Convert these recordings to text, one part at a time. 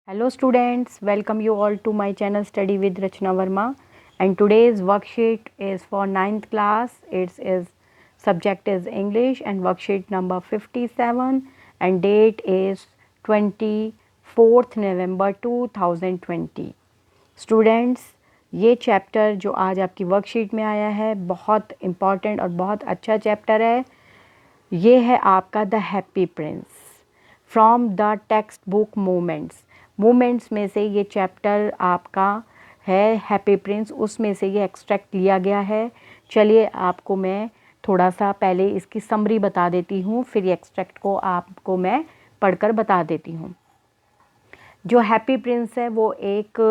Hello students, welcome you all to my channel Study with Rachna Verma, and today's worksheet is for ninth class. Its is subject is English and worksheet number 57 and date is 24th November 2020. Students, ये chapter जो आज आपकी worksheet में आया है बहुत important और बहुत अच्छा चैप्टर है। ये है आपका the happy Prince from the text book movements में से ये चैप्टर आपका है हैप्पी प्रिंस, उसमें से ये एक्सट्रैक्ट लिया गया है। चलिए आपको मैं थोड़ा सा पहले इसकी समरी बता देती हूँ, फिर ये एक्सट्रैक्ट को आपको मैं पढ़कर बता देती हूँ। जो हैप्पी प्रिंस है वो एक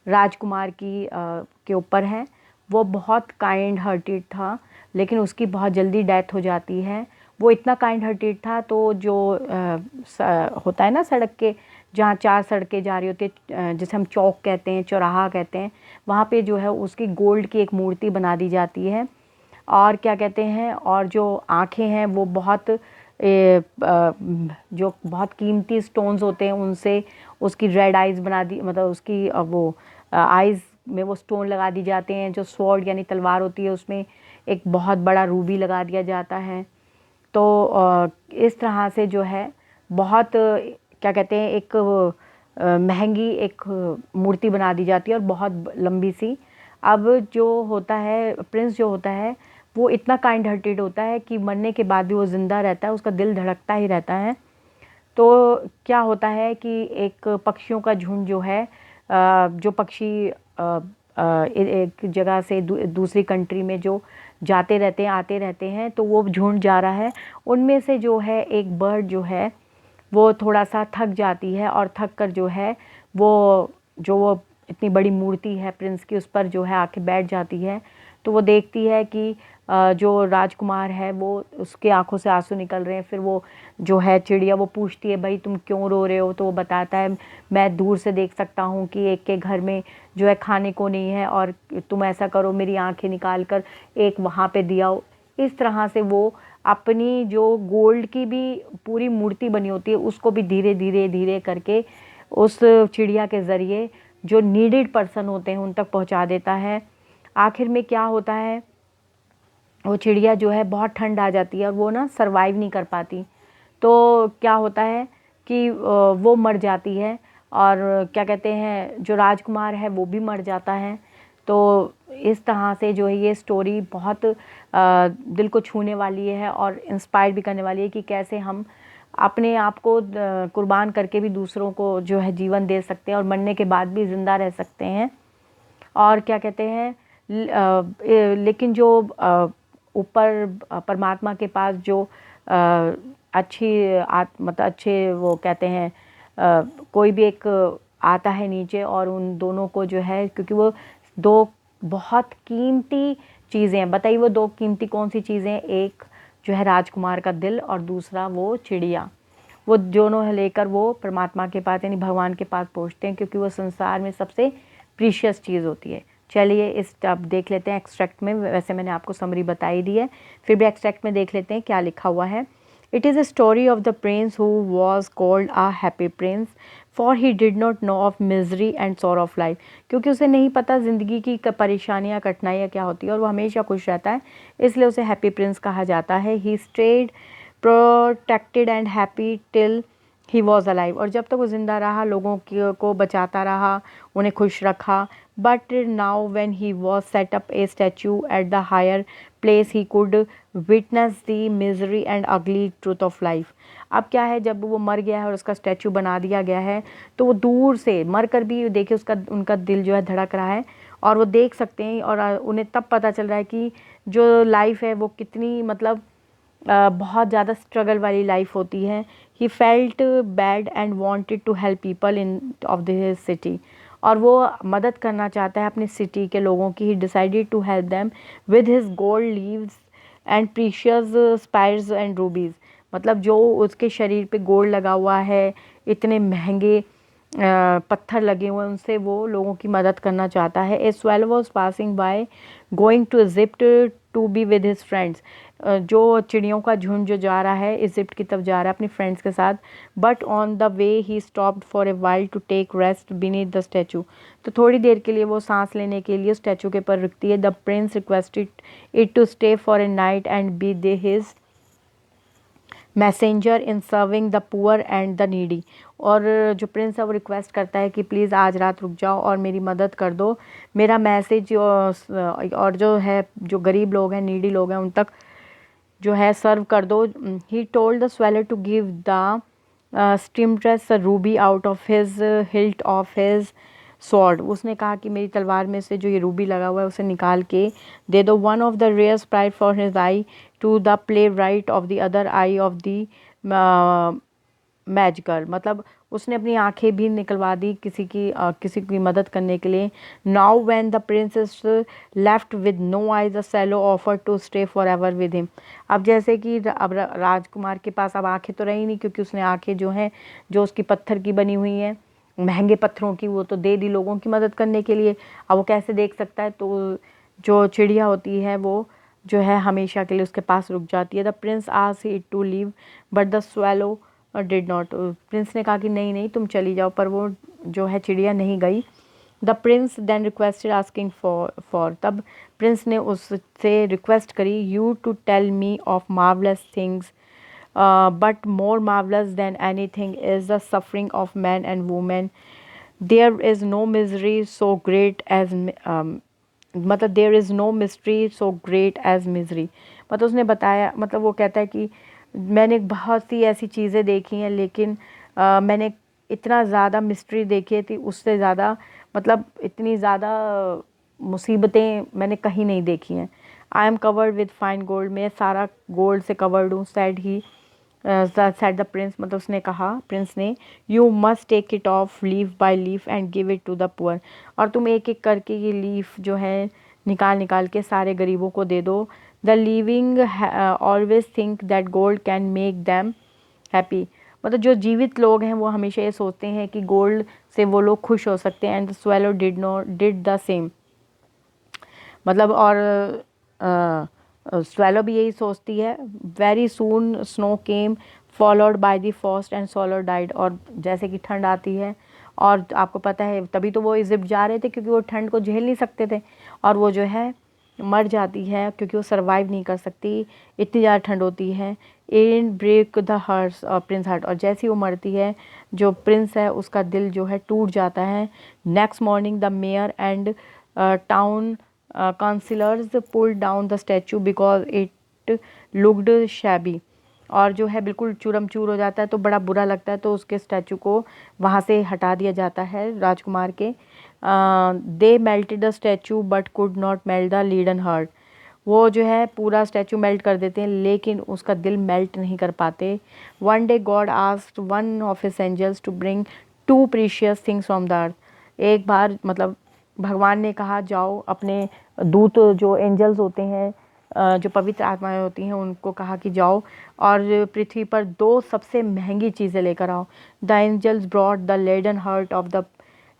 राजकुमार के ऊपर है। वो बहुत काइंड हार्टेड था, लेकिन उसकी बहुत जल्दी डेथ हो जाती है। वो इतना काइंड हार्टेड था तो जो होता है ना सड़क के जहाँ चार सड़कें जा रही होती है, जिसे हम चौक कहते हैं, चौराहा कहते हैं, वहाँ पे जो है उसकी गोल्ड की एक मूर्ति बना दी जाती है। और क्या कहते हैं, और जो आँखें हैं वो बहुत जो बहुत कीमती स्टोन्स होते हैं उनसे उसकी रेड आइज़ बना दी, मतलब उसकी वो आइज़ में वो स्टोन लगा दी जाते हैं। जो स्वॉर्ड यानी तलवार होती है उसमें एक बहुत बड़ा रूबी लगा दिया जाता है। तो इस तरह से जो है बहुत क्या कहते हैं एक महंगी एक मूर्ति बना दी जाती है और बहुत लंबी सी। अब जो होता है प्रिंस जो होता है वो इतना काइंड हार्टेड होता है कि मरने के बाद भी वो ज़िंदा रहता है, उसका दिल धड़कता ही रहता है। तो क्या होता है कि एक पक्षियों का झुंड जो है, जो पक्षी एक जगह से दूसरी कंट्री में जो जाते रहते हैं आते रहते हैं, तो वो झुंड जा रहा है। उनमें से जो है एक बर्ड जो है वो थोड़ा सा थक जाती है और थक कर जो है वो इतनी बड़ी मूर्ति है प्रिंस की उस पर जो है आके बैठ जाती है। तो वो देखती है कि जो राजकुमार है वो उसके आंखों से आंसू निकल रहे हैं। फिर वो जो है चिड़िया वो पूछती है भाई तुम क्यों रो रहे हो, तो वो बताता है मैं दूर से देख सकता हूँ कि एक के घर में जो है खाने को नहीं है, और तुम ऐसा करो मेरी आंखें निकाल कर एक वहाँ पे दिया हो। इस तरह से वो अपनी जो गोल्ड की भी पूरी मूर्ति बनी होती है उसको भी धीरे धीरे धीरे करके उस चिड़िया के ज़रिए जो नीडेड पर्सन होते हैं उन तक पहुँचा देता है। आखिर में क्या होता है, वो चिड़िया जो है बहुत ठंड आ जाती है और वो ना सरवाइव नहीं कर पाती। तो क्या होता है कि वो मर जाती है, और क्या कहते हैं जो राजकुमार है वो भी मर जाता है। तो इस तरह से जो है ये स्टोरी बहुत दिल को छूने वाली है और इंस्पायर भी करने वाली है कि कैसे हम अपने आप को कुर्बान करके भी दूसरों को जो है जीवन दे सकते हैं और मरने के बाद भी ज़िंदा रह सकते हैं। और क्या कहते हैं लेकिन जो ऊपर परमात्मा के पास जो अच्छी मतलब अच्छे वो कहते हैं कोई भी एक आता है नीचे और उन दोनों को जो है, क्योंकि वो दो बहुत कीमती चीज़ें हैं। बताइए वो दो कीमती कौन सी चीज़ें हैं? एक जो है राजकुमार का दिल और दूसरा वो चिड़िया। वो दोनों लेकर वो परमात्मा के पास यानी भगवान के पास पहुँचते हैं, क्योंकि वो संसार में सबसे प्रीशियस चीज़ होती है। चलिए इस अब देख लेते हैं एक्सट्रैक्ट में। वैसे मैंने आपको समरी बताई दी है, फिर भी एक्सट्रैक्ट में देख लेते हैं क्या लिखा हुआ है। It is a story of the prince who was called a happy prince for he did not know of misery and sorrow of life. क्योंकि उसे नहीं पता ज़िंदगी की परेशानियाँ कठिनाइयाँ क्या होती है और वो हमेशा खुश रहता है, इसलिए उसे हैप्पी प्रिंस कहा जाता है। He stayed protected and happy till he was alive. और जब तक वो ज़िंदा रहा लोगों को बचाता रहा, उन्हें खुश रखा। But now when he was set up a statue at the higher place he could witness the misery and ugly truth of life. अब क्या है, जब वो मर गया है और उसका स्टैचू बना दिया गया है तो वो दूर से मर कर भी देखिए उनका दिल जो है धड़क रहा है और वो देख सकते हैं, और उन्हें तब पता चल रहा है कि जो लाइफ है वो कितनी मतलब बहुत ज़्यादा स्ट्रगल वाली लाइफ होती है। He felt bad and wanted to help people in of this city. और वो मदद करना चाहता है अपनी सिटी के लोगों की। He decided to help them with his gold leaves and precious sapphires and rubies. मतलब जो उसके शरीर पे गोल्ड लगा हुआ है, इतने महंगे पत्थर लगे हुए उनसे वो लोगों की मदद करना चाहता है। A swallow was passing by going to Egypt to be with his friends. जो चिड़ियों का झुंड जो जा रहा है इजिप्ट की तरफ जा रहा है अपनी फ्रेंड्स के साथ। But on the way he stopped for a while to take rest beneath the statue. तो थोड़ी देर के लिए वो सांस लेने के लिए स्टैचू के ऊपर रुकती है। The prince requested it to stay for a night and be the his messenger in serving the poor and the needy. और जो प्रिंस है वो रिक्वेस्ट करता है कि प्लीज़ आज रात रुक जाओ और मेरी मदद कर दो, मेरा मैसेज और जो है जो गरीब लोग हैं, नीडी लोग हैं, उन तक जो है सर्व कर दो। He told the swallow to give the seamstress ruby out of his hilt of his sword. उसने कहा कि मेरी तलवार में से जो ये रूबी लगा हुआ है उसे निकाल के दे दो। One of the rare sprite for his eye to the play right of the other eye of the magical. मतलब उसने अपनी आंखें भी निकलवा दी किसी की मदद करने के लिए। Now when the princess left with no eye the swallow offer to stay for ever with him. अब जैसे कि अब राजकुमार के पास अब आंखें तो रही नहीं, क्योंकि उसने आंखें जो हैं जो उसकी पत्थर की बनी हुई हैं महंगे पत्थरों की, वो तो दे दी लोगों की मदद करने के लिए। अब वो कैसे देख सकता है? तो जो चिड़िया होती है वो जो है हमेशा के लिए उसके पास रुक जाती है। The prince asked it to leave but the swallow did not. Prince ने कहा कि नहीं नहीं तुम चली जाओ, पर वो जो है चिड़िया नहीं गई। The prince then requested asking for. तब प्रिंस ने उससे रिक्वेस्ट करी, you to tell me of marvellous things but more marvelous than anything is the suffering of man and woman. There is no misery so great as मतलब there is no mystery so great as misery। मतलब उसने बताया, मतलब वो कहता है कि मैंने बहुत सी ऐसी चीज़ें देखी हैं, लेकिन मैंने इतना ज़्यादा मिस्ट्री देखी थी, उससे ज़्यादा मतलब इतनी ज़्यादा मुसीबतें मैंने कहीं नहीं देखी हैं। I am covered with fine gold. मैं सारा गोल्ड से कवर्ड हूँ। Sad he said the prince. मतलब उसने कहा, प्रिंस ने, you must take it off leaf by leaf and give it to the poor. और तुम एक एक करके ये लीफ जो है निकाल निकाल के सारे गरीबों को दे दो। The living always think that gold can make them happy. मतलब जो जीवित लोग हैं वो हमेशा ये सोचते हैं कि गोल्ड से वो लोग खुश हो सकते हैं। And the swallow did the same. मतलब और स्वेलो भी यही सोचती है। Very soon snow came followed by the first and swallow died. और जैसे कि ठंड आती है, और आपको पता है तभी तो वो इजिप्ट जा रहे थे, क्योंकि वो ठंड को झेल नहीं सकते थे, और वो जो है मर जाती है क्योंकि वो सरवाइव नहीं कर सकती, इतनी ज़्यादा ठंड होती है। In break the hers prince heart. और जैसी वो मरती है, जो प्रिंस है उसका दिल जो है टूट जाता है। Next morning the mayor and town councillors pulled down the statue because it looked shabby. और जो है बिल्कुल चूरमचूर हो जाता है, तो बड़ा बुरा लगता है, तो उसके स्टैचू को वहाँ से हटा दिया जाता है राजकुमार के। They melted the statue but could not melt the leaden heart. वो जो है पूरा स्टैचू मेल्ट कर देते हैं, लेकिन उसका दिल मेल्ट नहीं कर पाते। One day God asked one of his angels to bring two precious things from the earth. एक बार मतलब भगवान ने कहा, जाओ अपने दूत जो एंजल्स होते हैं, जो पवित्र आत्माएं होती हैं, उनको कहा कि जाओ और पृथ्वी पर दो सबसे महंगी चीज़ें लेकर आओ। The angels brought the leaden heart of the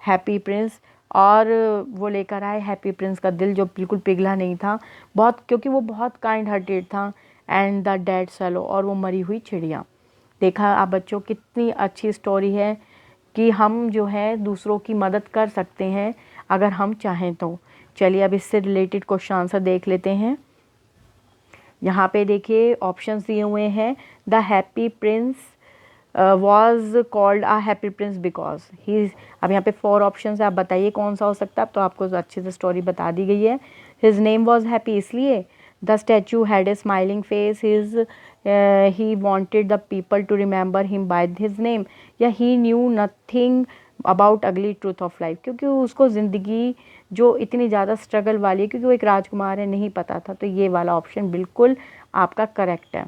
happy prince. और वो लेकर आए हैप्पी प्रिंस का दिल, जो बिल्कुल पिघला नहीं था बहुत, क्योंकि वो बहुत काइंड हार्टेड था। एंड द डेड स्वेलो, और वो मरी हुई चिड़िया। देखा आप बच्चों, कितनी अच्छी स्टोरी है कि हम जो है दूसरों की मदद कर सकते हैं अगर हम चाहें तो। चलिए अब इससे रिलेटेड क्वेश्चन आंसर देख लेते हैं। यहाँ पे देखिए ऑप्शंस दिए हुए हैं। The happy prince was called a happy prince because he. अब यहाँ पे 4 ऑप्शंस है, आप बताइए कौन सा हो सकता है। अब तो आपको अच्छे से स्टोरी बता दी गई है। हिज नेम वॉज हैप्पी, इसलिए। The statue had a smiling face, he wanted the people to remember him by his name, या he knew nothing about ugly truth of life. क्योंकि उसको ज़िंदगी जो इतनी ज़्यादा स्ट्रगल वाली है, क्योंकि वो एक राजकुमार है, नहीं पता था। तो ये वाला ऑप्शन बिल्कुल आपका करेक्ट है।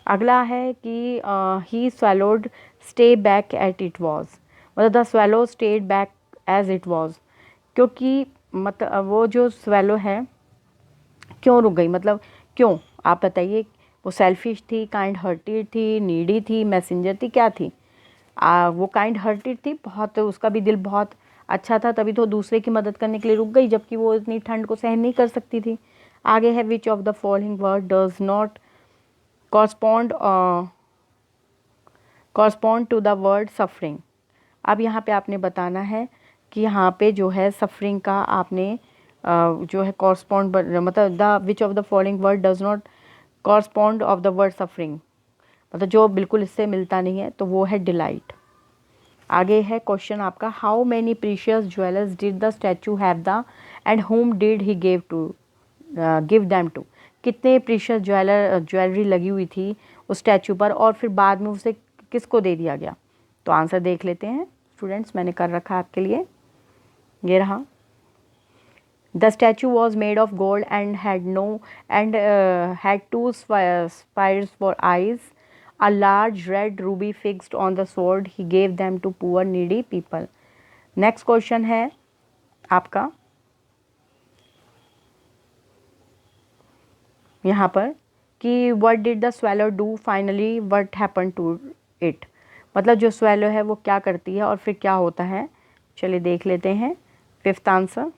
अगला है कि he swallowed stay back at it was. मतलब the swallow stayed back as it was. क्योंकि मतलब वो जो swallow है क्यों रुक गई, मतलब क्यों, आप बताइए। वो सेल्फिश थी, काइंड हार्टेड थी, नीडी थी, मैसेंजर थी, क्या थी? वो काइंड हार्टेड थी, बहुत उसका भी दिल बहुत अच्छा था, तभी तो दूसरे की मदद करने के लिए रुक गई, जबकि वो इतनी ठंड को सहन नहीं कर सकती थी। आगे है which of the following word does not correspond to the word suffering. अब यहाँ पे आपने बताना है कि यहाँ पे जो है सफरिंग का आपने जो है कॉरस्पॉन्ड, मतलब the which of the following word does not correspond of the word suffering, मतलब जो बिल्कुल इससे मिलता नहीं है, तो वो है डिलाइट। आगे है क्वेश्चन आपका, how many precious jewellers did the statue have the and whom did he give them to. कितने प्रीशियस ज्वेलरी लगी हुई थी उस स्टैचू पर और फिर बाद में उसे किसको दे दिया गया। तो आंसर देख लेते हैं स्टूडेंट्स, मैंने कर रखा है आपके लिए, ये रहा। The statue was made of gold and had two sapphires for eyes, a large red ruby fixed on the sword, he gave them to poor needy people. Next question है आपका यहाँ पर कि what did the swallow do finally, what happened to it, मतलब जो swallow है वो क्या करती है और फिर क्या होता है। चलिए देख लेते हैं fifth answer.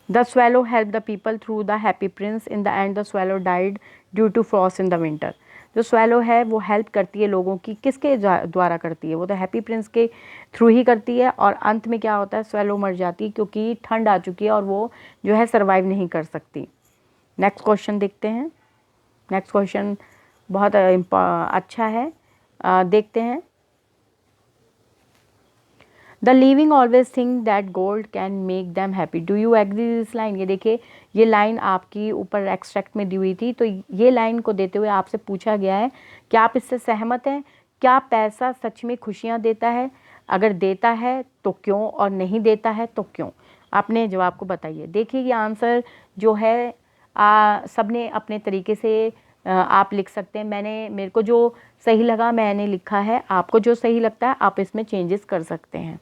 The swallow helped the people through the happy prince. In the end, the swallow died due to frost in the winter. जो swallow है वो हेल्प करती है लोगों की, किसके द्वारा करती है, वो तो हैप्पी प्रिंस के थ्रू ही करती है, और अंत में क्या होता है, swallow मर जाती है क्योंकि ठंड आ चुकी है और वो जो है सर्वाइव नहीं कर सकती। नेक्स्ट क्वेश्चन देखते हैं। नेक्स्ट क्वेश्चन बहुत अच्छा है, देखते हैं। The living always think that gold can make them happy, do you agree this line. ये देखिए, ये लाइन आपकी ऊपर एक्सट्रैक्ट में दी हुई थी, तो ये लाइन को देते हुए आपसे पूछा गया है कि आप इससे सहमत हैं, क्या पैसा सच में खुशियाँ देता है, अगर देता है तो क्यों, और नहीं देता है तो क्यों। आपने जवाब को बताइए। देखिए ये आंसर जो है सबने अपने तरीके से आप लिख सकते हैं। मेरे को जो सही लगा मैंने लिखा है, आपको जो सही लगता है आप इसमें चेंजेस कर सकते हैं।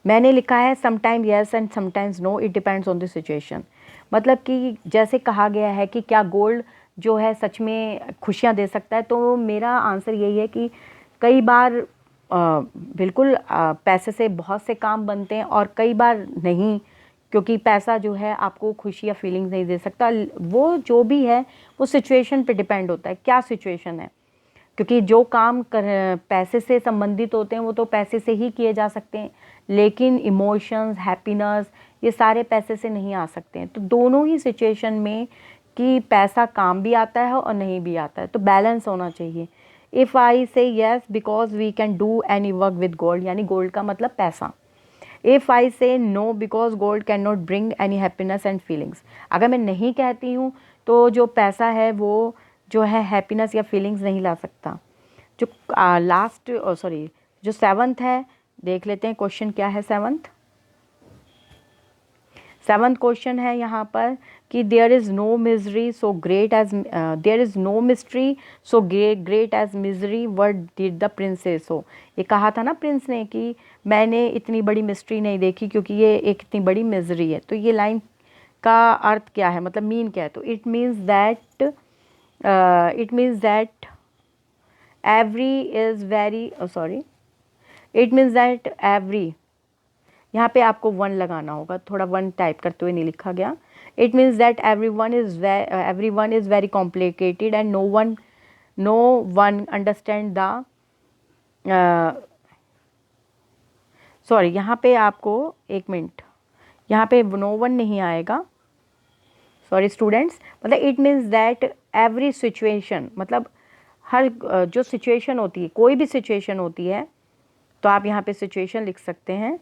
मैंने लिखा है sometime yes and sometimes no, it depends on the situation. मतलब कि जैसे कहा गया है कि क्या गोल्ड जो है सच में खुशियाँ दे सकता है, तो मेरा आंसर यही है कि कई बार बिल्कुल पैसे से बहुत से काम बनते हैं और कई बार नहीं, क्योंकि पैसा जो है आपको खुशी या फीलिंग्स नहीं दे सकता। वो जो भी है वो सिचुएशन पे डिपेंड होता है, क्या सिचुएशन है, क्योंकि जो काम पैसे से संबंधित होते हैं वो तो पैसे से ही किए जा सकते हैं, लेकिन इमोशंस, हैप्पीनेस, ये सारे पैसे से नहीं आ सकते हैं। तो दोनों ही सिचुएशन में कि पैसा काम भी आता है और नहीं भी आता है, तो बैलेंस होना चाहिए। If I say yes because we can do any work with gold, यानी गोल्ड का मतलब पैसा। If I say no because gold can not bring any happiness and feelings, अगर मैं नहीं कहती हूँ तो जो पैसा है वो जो है हैप्पीनेस या फीलिंग्स नहीं ला सकता। जो लास्ट सॉरी जो सेवंथ है, देख लेते हैं क्वेश्चन क्या है। सेवंथ क्वेश्चन है यहाँ पर कि there is no misery so great as there is no mystery so great as misery, what did the princess saw. ये कहा था ना प्रिंस ने कि मैंने इतनी बड़ी मिस्ट्री नहीं देखी क्योंकि ये एक इतनी बड़ी मिजरी है। तो ये लाइन का अर्थ क्या है, मतलब मीन क्या है, तो it means that every is very it means that every, यहाँ पे आपको वन लगाना होगा, थोड़ा वन टाइप करते हुए नहीं लिखा गया। It means that every one is very complicated and no one understand the sorry, यहाँ पे आपको एक मिनट, यहाँ पे नो वन नहीं आएगा, सॉरी स्टूडेंट्स। मतलब it means that every situation, मतलब हर जो सिचुएशन होती है, कोई भी सिचुएशन होती है, तो आप यहाँ पे सिचुएशन लिख सकते हैं।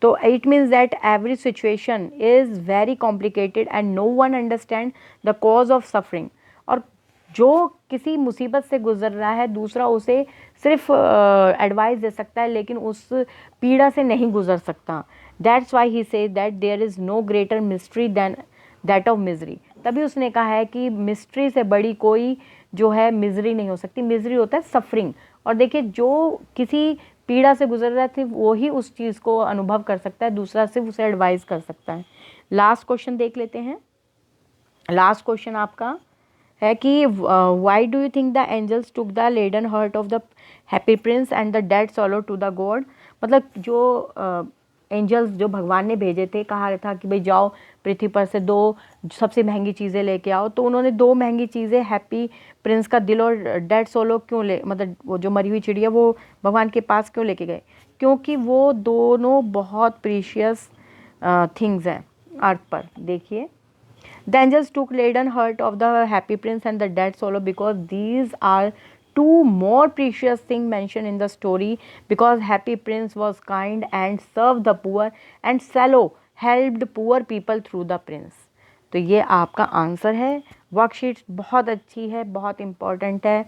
तो it means that every situation is very complicated and no one understand the cause of suffering, और जो किसी मुसीबत से गुजर रहा है दूसरा उसे सिर्फ एडवाइस दे सकता है, लेकिन उस पीड़ा से नहीं गुजर सकता। That's why he say that there is no greater mystery than that of misery. तभी उसने कहा है कि मिस्ट्री से बड़ी कोई जो है मिजरी नहीं हो सकती। मिजरी होता है सफरिंग। और देखिए जो किसी पीड़ा से गुजर रहा है सिर्फ वो ही उस चीज़ को अनुभव कर सकता है, दूसरा सिर्फ उसे एडवाइस कर सकता है। लास्ट क्वेश्चन देख लेते हैं। लास्ट क्वेश्चन आपका है कि why do you think the angels took the leaden heart of the happy prince and the dead swallow to the God. मतलब जो एंजल्स जो भगवान ने भेजे थे, कहा था कि भाई जाओ पृथ्वी पर से 2 सबसे महंगी चीज़ें लेके आओ, तो उन्होंने 2 महंगी चीज़ें हैप्पी प्रिंस का दिल और डेड सोलो क्यों ले, मतलब वो जो मरी हुई चिड़िया वो भगवान के पास क्यों लेके गए? क्योंकि वो दोनों बहुत प्रीशियस थिंग्स हैं अर्थ पर। देखिए, the angels took laden hurt of the happy prince and the dead soul because these are 2 more precious things mentioned in the story, because happy prince was kind and served the poor and Salo helped poor people through the prince। तो ये आपका answer है। Worksheet बहुत अच्छी है, बहुत important है।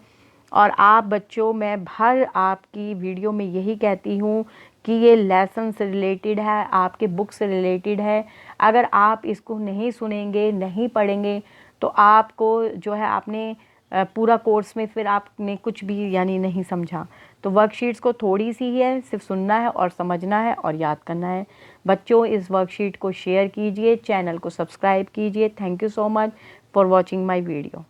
और आप बच्चों, मैं हर आपकी वीडियो में यही कहती हूँ कि ये लेसन से रिलेटेड है, आपके बुक से रिलेटेड है। अगर आप इसको नहीं सुनेंगे, नहीं पढ़ेंगे, तो आपको जो है आपने पूरा कोर्स में फिर आपने कुछ भी यानी नहीं समझा। तो वर्कशीट्स को थोड़ी सी ही है, सिर्फ सुनना है और समझना है और याद करना है। बच्चों, इस वर्कशीट को शेयर कीजिए, चैनल को सब्सक्राइब कीजिए। Thank you so much for watching my video.